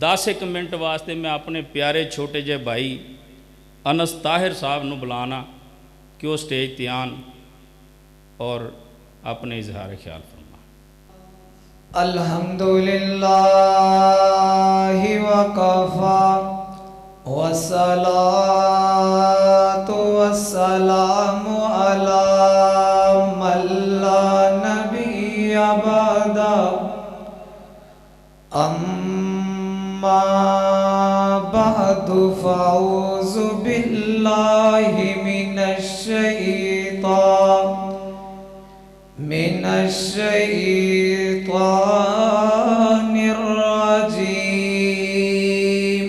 10 ਇੱਕ ਮਿੰਟ ਵਾਸਤੇ ਮੈਂ ਆਪਣੇ ਪਿਆਰੇ ਛੋਟੇ ਜਿਹੇ ਭਾਈ ਅਨਸ ਤਾਹਿਰ ਸਾਹਿਬ ਨੂੰ ਬੁਲਾਣਾ کہ وہ سٹیج تیان اور اپنے اظہار خیال فرما۔ الحمدللہ وکفا والصلاة والسلام علی من لا نبی بعدہ اما بعد فاعوذ باللہ من الشیطان الرجیم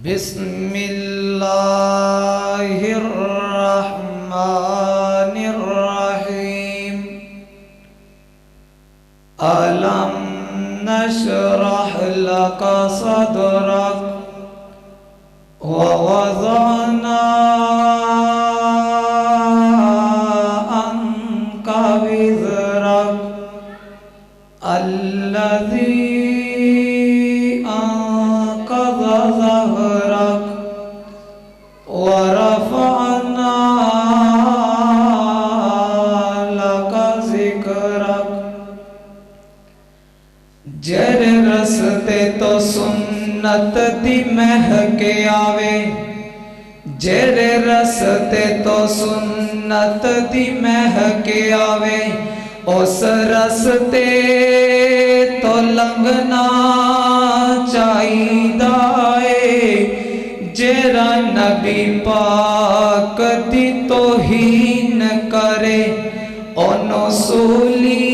بسم اللہ الرحمن الرحیم ألم نشرح لك صدرك ووضعنا عنك وزرك الذي أنقض ظهرك ورفعنا لك ذكرك۔ جر رستے تو سنت دی مہک آوے، جر رستے تو سنت دی مہک آوے، اس رستے تو لنگنا چاہیدا ہے، جرا نبی پاک دی توہین کرے، اونوں سولی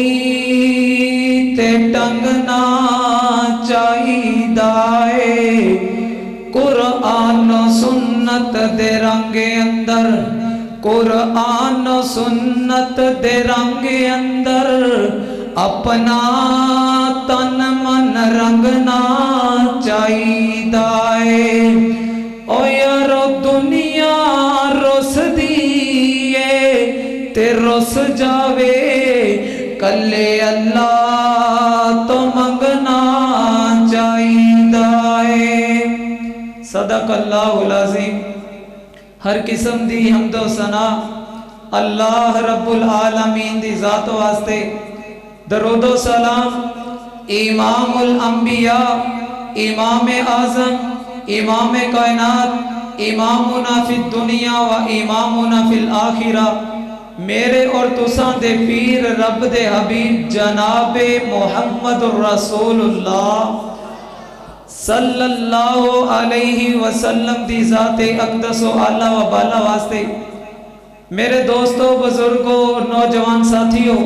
تے ٹنگنا چاہیدا ہے۔ قرآن و سنت دے رنگ اندر، قرآن و سنت دے رنگ اندر اپنا تن من رنگنا چاہیدا ہے۔ او یارو دنیا رس دیئے تے رس جاوے، کلے اللہ تو منگنا چاہیدا ہے۔ صدق اللہ العظیم۔ ہر قسم دی حمد و ثنا اللہ رب العالمین دی ذات واسطے، درود و سلام امام الانبیاء، امام اعظم، امام کائنات، امامنا فی الدنیا و امامنا فی الآخرہ، میرے اور تساں دے پیر رب دے حبیب جناب محمد الرسول اللہ صلی اللہ علیہ وسلم دی ذات اقدس و اعلیٰ و بالا واسطے، میرے دوستوں، بزرگوں اور نوجوان ساتھیوں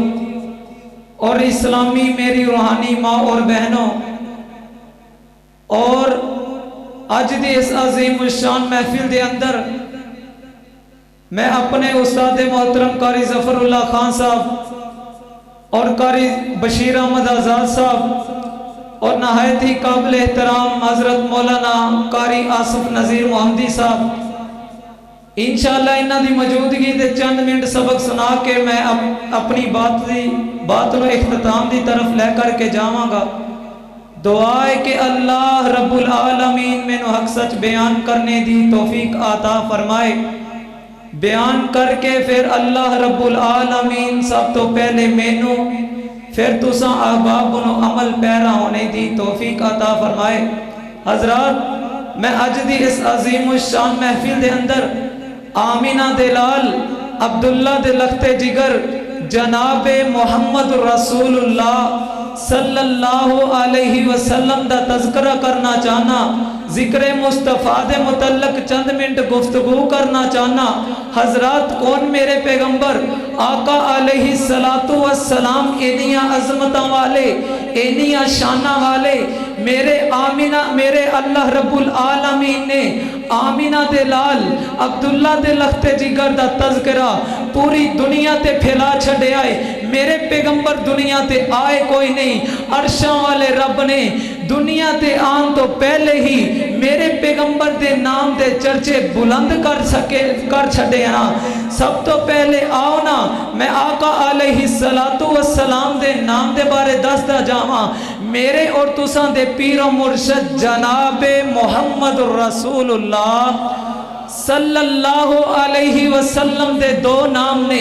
اور اسلامی میری روحانی ماں اور بہنوں، اور آج دی اس عظیم الشان محفل دے اندر میں اپنے استاد محترم قاری ظفر اللہ خان صاحب اور قاری بشیر احمد آزاد صاحب اور نہایت ہی قابل احترام حضرت مولانا قاری آصف نذیر محمدی صاحب، انشاءاللہ انہاں دی موجودگی دے چند منٹ سبق سنا کے میں اپنی بات نو اختتام دی طرف لے کر کے جاواں گا۔ دعا ہے کہ اللہ رب العالمین میں نو حق سچ بیان کرنے دی توفیق عطا فرمائے، بیان کر کے پھر اللہ رب العالمین سب تو پہلے مینوں پھر تساں احباب نو عمل پیرا ہونے دی توفیق عطا فرمائے۔ حضرات، میں اج دی اس عظیم الشان محفل دے اندر آمینہ دے لال عبداللہ دے لختے جگر جناب محمد رسول اللہ صلی اللہ علیہ وسلم دا تذکرہ کرنا چاہنا، ذکر مصطفیٰ دے متعلق چند منٹ گفتگو کرنا چاہنا۔ حضرات، کون میرے پیغمبر آقا علیہ السلام انہیاں عظمتاں والے، انہیاں شانہ والے، میرے اللہ رب العالمین نے آمینہ دے لال عبداللہ دے لختے جگر دا تذکرہ پوری دنیا تے پھیلا چھڑے آئے۔ میرے پیغمبر دنیا تے آئے کوئی نہیں، عرشاں والے رب نے دنیا تے آن تو پہلے ہی میرے پیغمبر دے نام دے چرچے بلند کر چھڑے نا۔ سب تو پہلے آؤ نا میں آقا علیہ السلام دے نام دے بارے دستا جاواں۔ मेरे और तुसां दे पीरो मुर्शद जनाबे मुहम्मद रसूलुल्लाह सल्लल्लाहु अलैहि वसल्लम दे दो नाम ने।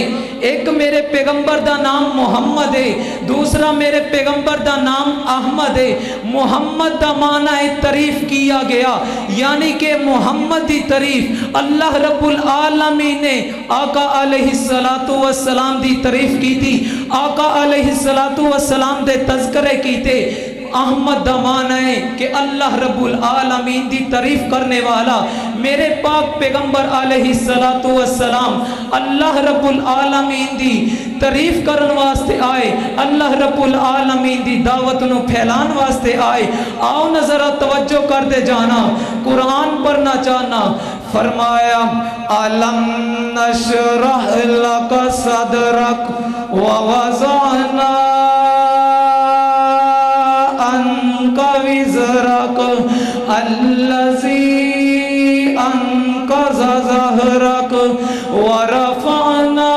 एक मेरे पैगंबर दा नाम मुहम्मद है, दूसरा मेरे पैगंबर दा नाम अहमद है। मुहम्मद दा माना है तारीफ किया गया, यानी कि मुहम्मद दी तारीफ अल्लाह रब्बुल आलमीन ने आका अलैहिस्सलातु वस्सलाम दी तारीफ की थी, आका अलैहिस्सलातु वस्सलाम दे तज़किरे कीते। अहमद दा माना है कि अल्लाह रब्बुल आलमीन दी तारीफ करने वाला मेरे पाक पैगंबर अलैहिस्सलातु वस्सलाम अल्लाह रब्बुल आलमीन दी तारीफ करन वास्ते आए, अल्लाह रब्बुल आलमीन दी दावत नु फैलान वास्ते आए। आओ न जरा तवज्जो कर दे जाना, कुरान पढ़ना चाहना। फरमाया अलम नशरह लक सदरक व वज़अना अन्का विज़रक अल्लज़ी अन्क़ज़ ज़हरक व रफ़अना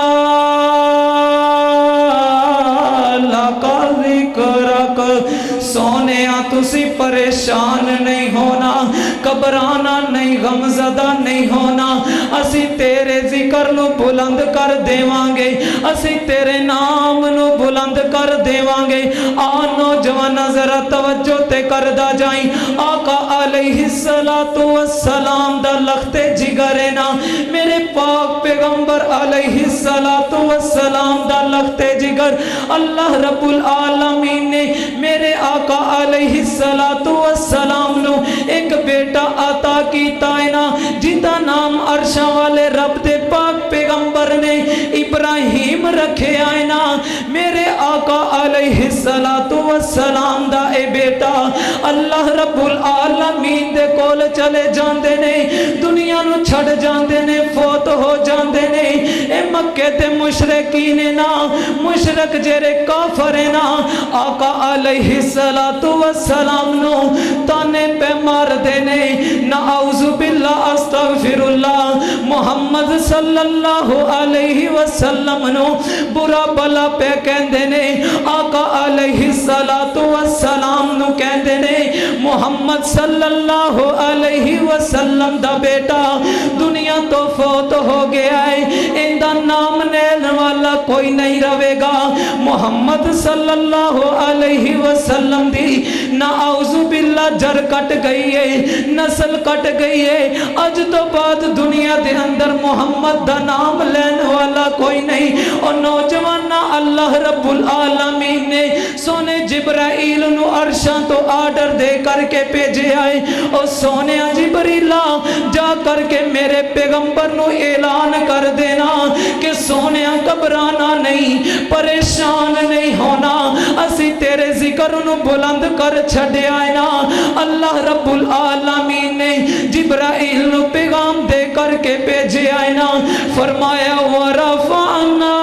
लक ज़िक्रक। सोनिया तुसी परेशान नहीं होना, घबराना नहीं, गमज़दा नहीं होना। असी तेरे जिक्र नु बुलंद कर देवांगे, असी तेरे नाम नु बुलंद कर देवांगे। आ नौजवान जरा तवज्जो ते करदा जाई। आका अलैहिस्सलातु वस्सलाम दा लखते जिगर है ना, मेरे पाक पैगंबर अलैहिस्सलातु वस्सलाम दा लखते जिगर अल्लाह रब्बुल आलमीन ने मेरे आका अलैहिस्सलातु वस्सलाम नु एक बेटा अता कीता है ना, जिंदा नाम अर्शा वाले रब दे पाक पैगंबर ने इब्राहिम रखे है ना। मेरे आका अलैहिस्सलातु वस्सलाम दा ए बेटा अल्लाह रब्बुल आलमीन दे कोल चले जांदे ने, दुनिया नु छड़ जांदे ने, फौत हो जांदे ने। ए मक्के ते मुशरिकीन ने ना, मुशरक जेरे काफर है ना, आका अलैहिस्सलातु वस्सलाम नु ताने पे मार देने। नाउज़ु बिल्लाह अस्तगफिरुल्लाह। मोहम्मद सल्लल्लाहु अलैहि वसल्लम नु बुरा भला पे कहंदे ने, आका अलैहिस्सलातु वस्सलाम नु कहंदे ने मोहम्मद सल्लल्लाहु अलैहि वसल्लम दा बेटा दुनिया तो फौत हो गया है, इंदा नाम लेने वाला कोई नहीं रहेगा। मोहम्मद सल्लल्लाहु अलैहि वसल्लम दी नाउज़ु बिल्लाह जर कट गई है, नस्ल कट गई है। अज तो बाद दुनिया दे अंदर मोहम्मद दा नाम लेने वाला कोई नहीं। और नौजवाना अल्लाह रब्बुल आलमीन ने सोने जिब्राइल नु अर्शा तो आर्डर दे करके भेजे आए। और सोने जिब्रीला जा करके मेरे पैगंबर नु ऐलान कर देना कि सोने घबराना नहीं, परेशान नहीं होना, असी तेरे जिक्र नु बुलंद कर छड़िया है ना। अल्लाह रब्बुल आलमीन ने जिब्राइल नु पैगाम दे करके भेजे है ना। फरमाया वरफ़अना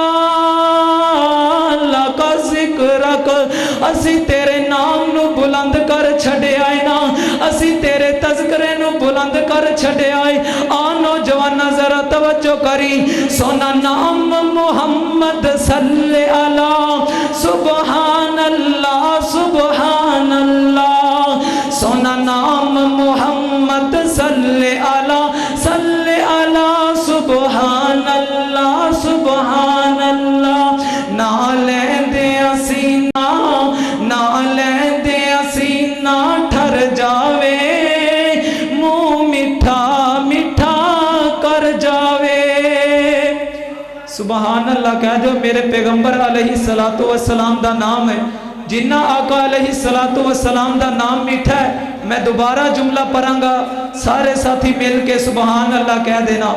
लक ज़िक्रक, असी तेरे नाम नु बुलंद कर छड़िया है ना, असी तेरे तज़किरे नु बुलंद कर छड़िया है। आ नौजवाना जरा तवज्जो करी। सोना नाम मुहम्मद सल्ले अला सुबहानल्लाह सुबहानल्लाह। सोना नाम मुहम्मद सल्ले अला सुबहानल्लाह सुबहानल्लाह। ना लेंदे असीना, ना लेंदे असीना ठर जावे, मुंह मिठा मिठा कर जावे। सुबहान अल्लाह कह दो। मेरे पैगंबर अलैहिस्सलातु वस्सलाम दा नाम है, जिन्ना आका अलैहिस्सलातु वस्सलाम दा नाम मीठा है। मैं दोबारा जुमला पढ़ांगा, सारे साथी मिल के सुबहान अल्लाह कह देना।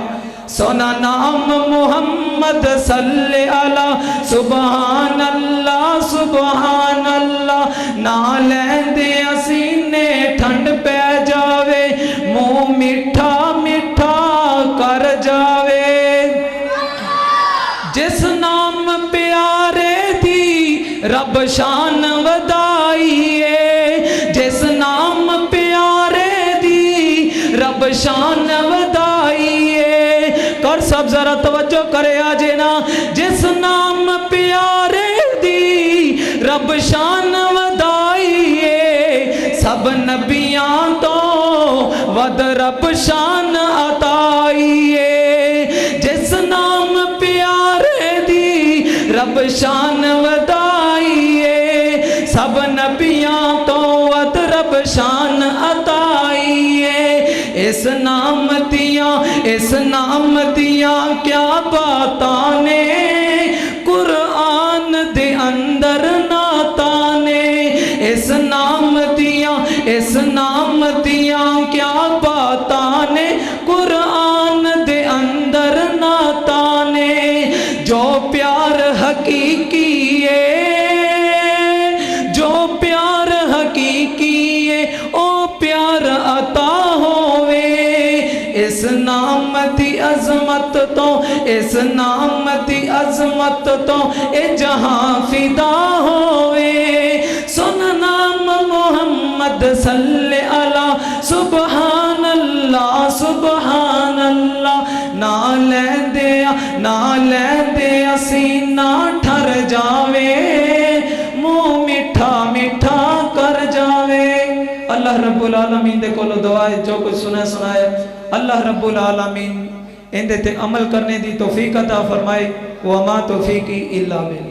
सोना नाम मुहम्मद सल्ले अला सुबहान अल्लाह सुबहान अल्लाह। ना लेंदे असीने ठंड पै जावे, मुंह मिठा मिठा कर जावे। जिस नाम प्यारे दी रब शान वधाइए, जिस नाम प्यारे दी रब शान वधाइए। कर सब जरा तवज्जो करे आजे ना। जिस नाम प्यारे दी रब शान वधाइए, سب نبیاں تو ود رب شان عطائیے جس نام پیارے دی رب شان ودائیے سب نبیاں تو ود رب شان عطائیے اس نام دیاں کیا باتاں نے قرآن دے اندر نعتاں نے اس نام دیاں کیا باتاں نے قرآن دے اندر نعتاں نے جو پیار حقیقی ہے او پیار عطا ہوئے اس نام دی عظمت تو اے جہاں فدا ہوئے سن نام محمد صلی اللہ سبحان اللہ نہ لیندے سینہ ٹھر جاوے منہ میٹھا کر جاوے اللہ رب العالمین دے کولو دعا ہے جو کچھ سنائے اللہ رب العالمین اندے تے عمل کرنے دی توفیق عطا فرمائے وما توفیقی الا باللہ